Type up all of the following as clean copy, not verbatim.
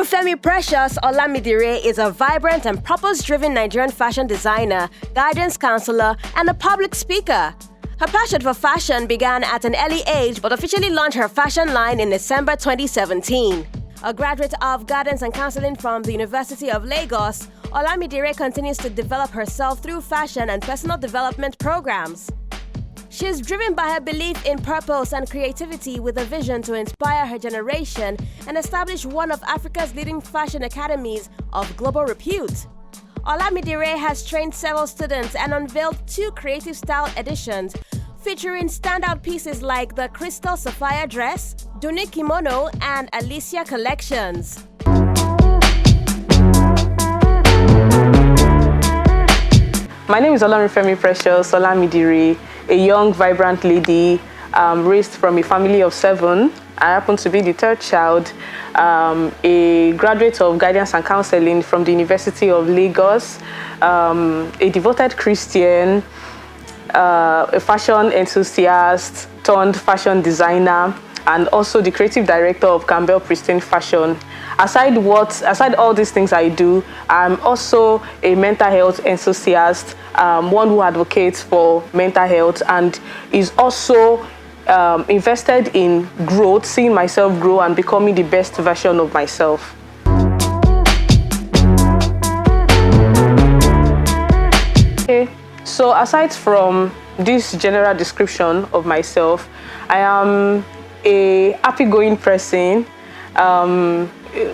Olorunfemi Precious Olamidiire is a vibrant and purpose-driven Nigerian fashion designer, guidance counselor, and a public speaker. Her passion for fashion began at an early age but officially launched her fashion line in December 2017. A graduate of guidance and counseling from the University of Lagos, Olamidiire continues to develop herself through fashion and personal development programs. She is driven by her belief in purpose and creativity with a vision to inspire her generation and establish one of Africa's leading fashion academies of global repute. Olamidiire has trained several students and unveiled 2 creative style editions featuring standout pieces like the Crystal Sapphire dress, Dunni Kimono, and Alicia collections. My name is Olamidiire Precious Olorunfemi, a young, vibrant lady raised from a family of 7. I happen to be the 3rd child, a graduate of guidance and counseling from the University of Lagos, a devoted Christian, a fashion enthusiast turned fashion designer, and also the creative director of Campbelle Pristine Fashion. Aside all these things I do, I'm also a mental health enthusiast, one who advocates for mental health and is also invested in growth, seeing myself grow and becoming the best version of myself. Okay, so aside from this general description of myself, I am a happy-going person.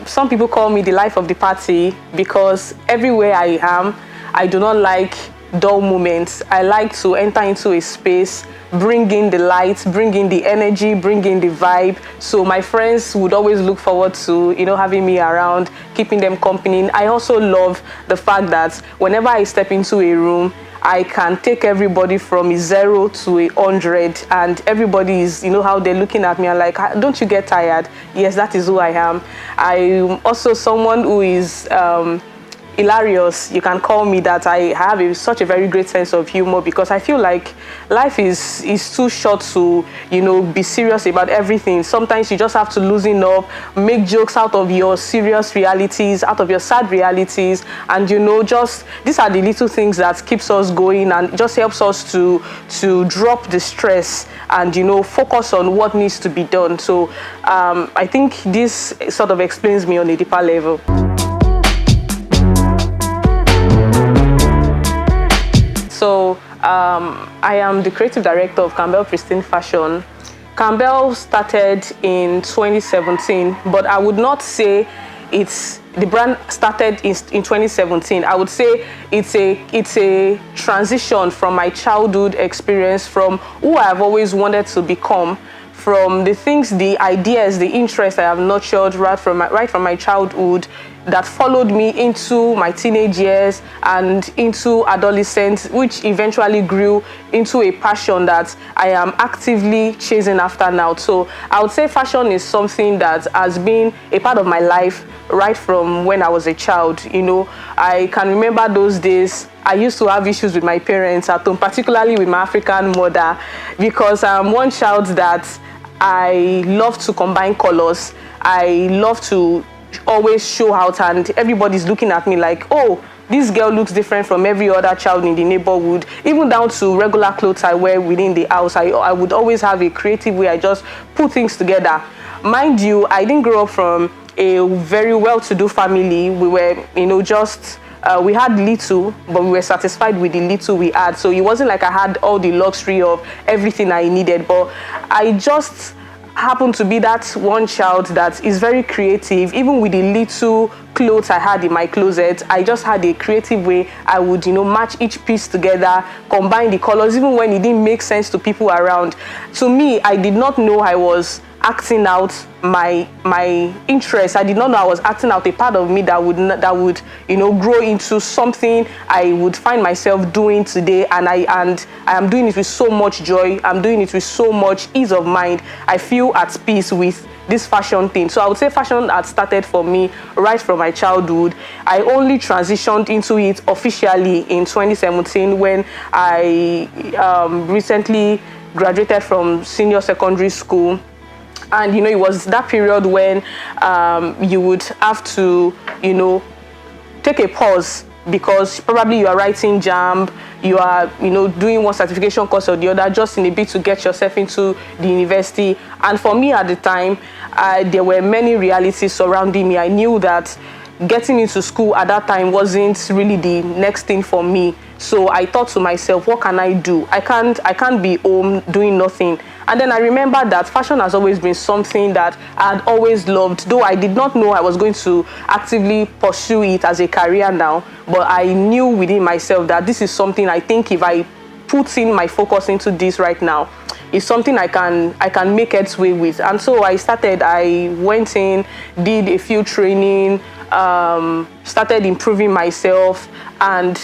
Some people call me the life of the party because everywhere I am, I do not like dull moments. I like to enter into a space, bring in the light, bring in the energy, bring in the vibe. So my friends would always look forward to, having me around, keeping them company. I also love the fact that whenever I step into a room, I can take everybody from 0 to 100, and everybody is, how they're looking at me and like, don't you get tired? Yes, that is who I am. I'm also someone who is hilarious. You can call me that. I have such a very great sense of humor because I feel like life is too short to, be serious about everything. Sometimes you just have to loosen up, make jokes out of your serious realities, out of your sad realities, and just these are the little things that keeps us going and just helps us to drop the stress and focus on what needs to be done. So I think this sort of explains me on a deeper level. So I am the creative director of Campbelle Pristine Fashion. Campbelle started in 2017, but I would not say the brand started in 2017. I would say it's a transition from my childhood experience, from who I have always wanted to become, from the things, the ideas, the interests I have nurtured right from my childhood that followed me into my teenage years and into adolescence, which eventually grew into a passion that I am actively chasing after now. So I would say fashion is something that has been a part of my life right from when I was a child. I can remember those days. I used to have issues with my parents at home, particularly with my African mother, because I'm one child that I love to combine colors. I love to always show out, and everybody's looking at me like, oh, this girl looks different from every other child in the neighborhood. Even down to regular clothes I wear within the house, I would always have a creative way I just put things together. Mind you, I didn't grow up from a very well-to-do family. We were, we had little, but we were satisfied with the little we had. So it wasn't like I had all the luxury of everything I needed, but I just happened to be that one child that is very creative. Even with the little clothes I had in my closet, I just had a creative way I would, match each piece together, combine the colors, even when it didn't make sense to people around. To me, I did not know I was acting out my interest. I did not know I was acting out a part of me that would grow into something I would find myself doing today, and I am doing it with so much joy. I'm doing it with so much ease of mind. I feel at peace with this fashion thing. So I would say fashion had started for me right from my childhood. I only transitioned into it officially in 2017 when I recently graduated from senior secondary school. And it was that period when you would have to take a pause, because probably you are writing JAMB, you are doing one certification course or the other, just in a bit to get yourself into the university. And for me at the time, there were many realities surrounding me. I knew that getting into school at that time wasn't really the next thing for me. So I thought to myself, what can I do? I can't be home doing nothing. And then I remember that fashion has always been something that I had always loved, though I did not know I was going to actively pursue it as a career now. But I knew within myself that this is something I think if I put in my focus into this right now, it's something I can make headway with. And so I went in, did a few training, started improving myself, and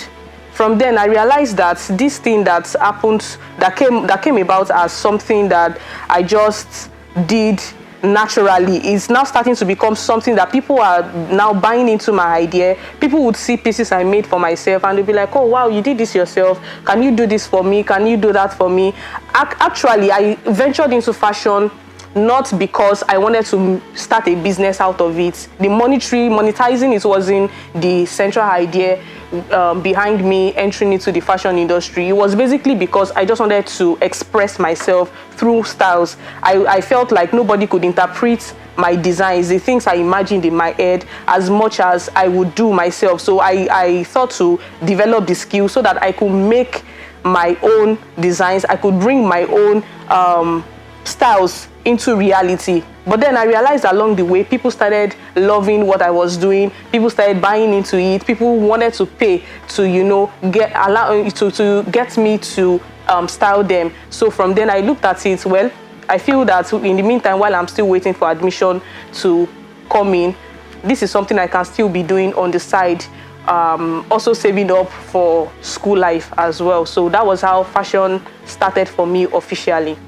from then I realized that this thing that happened, that came about as something that I just did naturally, is now starting to become something that people are now buying into my idea. People would see pieces I made for myself and they'll be like, oh wow, you did this yourself, can you do this for me, can you do that for me? Actually, I ventured into fashion not because I wanted to start a business out of it. The monetizing, it wasn't the central idea behind me entering into the fashion industry. It was basically because I just wanted to express myself through styles. I felt like nobody could interpret my designs, the things I imagined in my head, as much as I would do myself. So I thought to develop the skill so that I could make my own designs, I could bring my own styles into reality. But then I realized along the way, people started loving what I was doing, people started buying into it, people wanted to pay to get me to style them. So from then I looked at it, well, I feel that in the meantime, while I'm still waiting for admission to come in, this is something I can still be doing on the side, also saving up for school life as well. So that was how fashion started for me officially.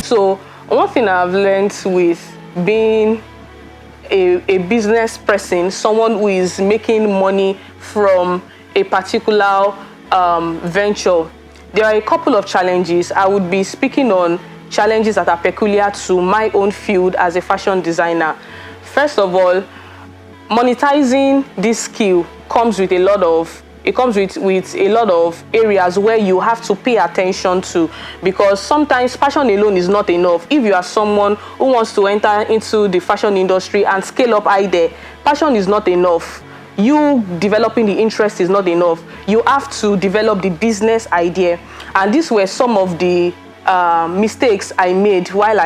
So one thing I've learned with being a business person, someone who is making money from a particular venture, there are a couple of challenges. I would be speaking on challenges that are peculiar to my own field as a fashion designer. First of all, monetizing this skill comes with a lot of areas where you have to pay attention to, because sometimes passion alone is not enough. If you are someone who wants to enter into the fashion industry and scale up there, passion is not enough. You developing the interest is not enough. You have to develop the business idea. And these were some of the mistakes I made when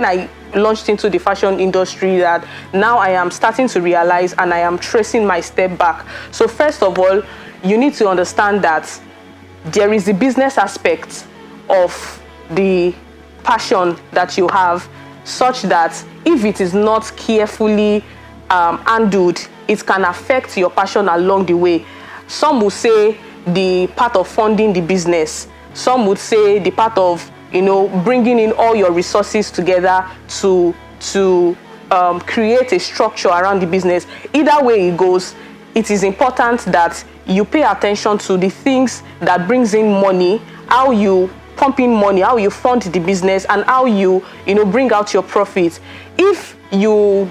I launched into the fashion industry, that now I am starting to realize and I am tracing my step back. So first of all, you need to understand that there is the business aspect of the passion that you have, such that if it is not carefully handled, it can affect your passion along the way. Some will say the part of funding the business. Some would say the part of bringing in all your resources together to create a structure around the business. Either way it goes, it is important that you pay attention to the things that brings in money, how you pump in money, how you fund the business, and how you bring out your profit. If you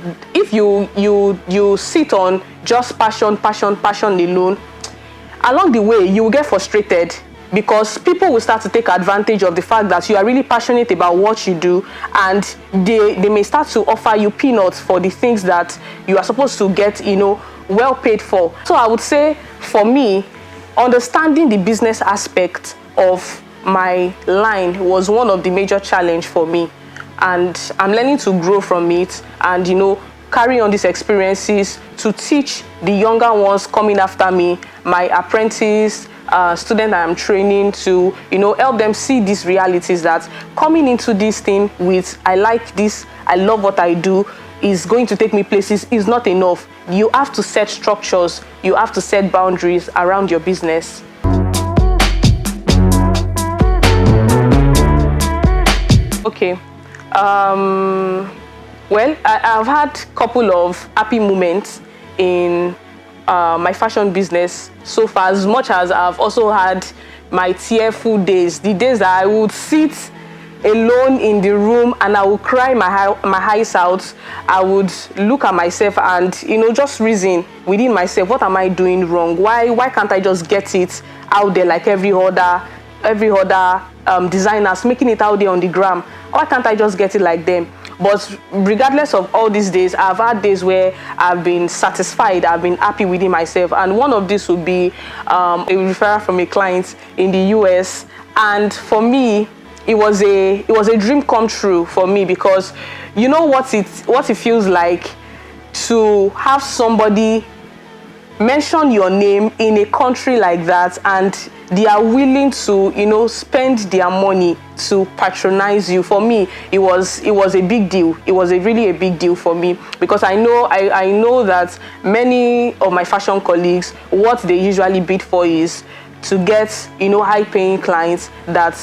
sit on just passion alone, along the way you will get frustrated, because people will start to take advantage of the fact that you are really passionate about what you do, and they may start to offer you peanuts for the things that you are supposed to get well paid for. So I would say, for me, understanding the business aspect of my line was one of the major challenge for me, and I'm learning to grow from it and carry on these experiences to teach the younger ones coming after me, my apprentice student I'm training, to help them see these realities, that coming into this thing with I like this, I love what I do, is going to take me places is not enough. You have to set structures, you have to set boundaries around your business. Okay, well, I've had a couple of happy moments in my fashion business so far, as much as I've also had my tearful days, the days that I would sit alone in the room and I would cry my eyes out. I would look at myself and, just reason within myself, what am I doing wrong? Why can't I just get it out there like every other designers making it out there on the gram? Why can't I just get it like them? But regardless of all these days, I've had days where I've been satisfied, I've been happy within myself. And one of these would be a referral from a client in the US. And for me, it was a dream come true for me, because you know what it feels like to have somebody mention your name in a country like that, and they are willing to spend their money to patronize you. For me, it was a big deal. It was really a big deal for me, because I know that many of my fashion colleagues, what they usually bid for is to get high paying clients that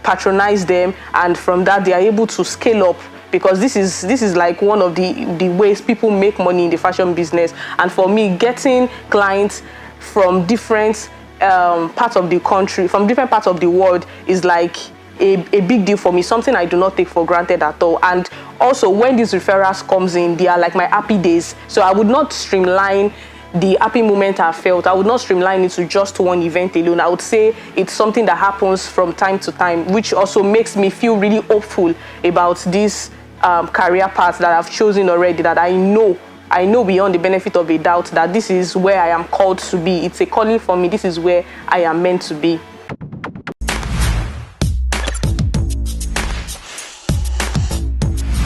patronize them, and from that they are able to scale up, because this is like one of the ways people make money in the fashion business. And for me, getting clients from different parts of the country, from different parts of the world, is like a big deal for me, something I do not take for granted at all. And also, when these referrals comes in, they are like my happy days. So I would not streamline the happy moment I felt. I would not streamline it to just one event alone. I would say it's something that happens from time to time, which also makes me feel really hopeful about this career path that I've chosen already, that I know beyond the benefit of a doubt that this is where I am called to be. It's a calling for me. This is where I am meant to be.